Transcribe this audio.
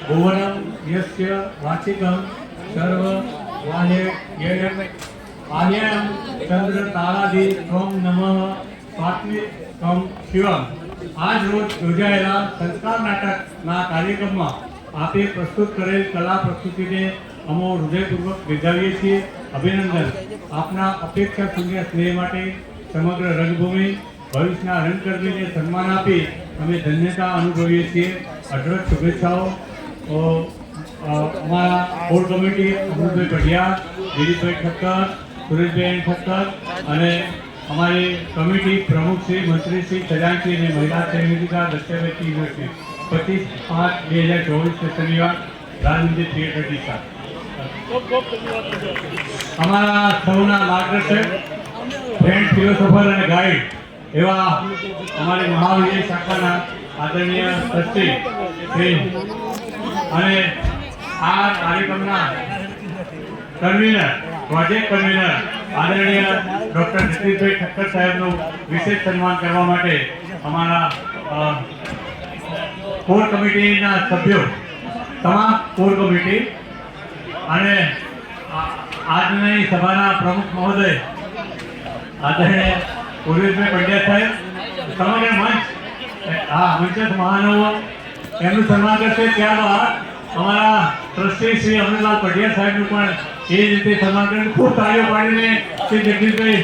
भुवनं यस्य वाचिकं सर्व आर्यं चंद्र तारादि त्वं नमः स्वात्मिकं शिवम। आज रोज योजाયેલા સંસ્કાર નાટકના કાર્યક્રમમાં આપે પ્રસ્તુત કરેલ કલા પ્રસ્તુતિને અમો હૃદયપૂર્વક બિરદાવીએ છીએ। અભિનંદન। આપના અપેક્ષા શૂન્ય સ્નેહ માટે સમગ્ર રંગભૂમિ ભવિષ્યના રંગકર્મીને સન્માન આપી અમે ધન્યતા અનુભવીએ છીએ। અઢળક શુભેચ્છાઓ। हमारा कोर कमिटी अमृतभाई पटिया, दिलीपभाई ठक्कर, सुरेशभाई ठक्कर અને हमारी कमिटी प्रमुख श्री मंत्री श्री खजानची ने महिला सेमिका दस्तावेज यूनिवर्सिटी 25/5/2024 से शनिवार राजमंदिर थिएटर की साथ हमारा सौना मार्गदर्शक फ्रेंड फिलोसोफर और गाइड एवं हमारे महाविजय शाखा आदरणीय ट्रस्टी श्री અને આ કાર્યક્રમના કન્વીનર પ્રોજેક્ટ કન્વીનર આદરણીય ડોક્ટર નીતિશભાઈ ઠક્કર સાહેબનું વિશેષ સન્માન કરવા માટે અમારા કોર કમિટીના સભ્યો તમામ કોર કમિટી અને આજની સભાના પ્રમુખ મહોદય આદરણીય પૂર્વેશભાઈ પંડ્યા સાહેબ સમગ્ર મંચ મંચસ્થ મહાનુભાવો એમનું સન્માન કરશે। ત્યારબાદ અમારા ટ્રસ્ટી શ્રી અમૃતલાલ પટિયા સાહેબનું પણ એ જ રીતે સન્માન કરીને ખૂબ તાળીઓ પાડીને શ્રી જગદીશભાઈ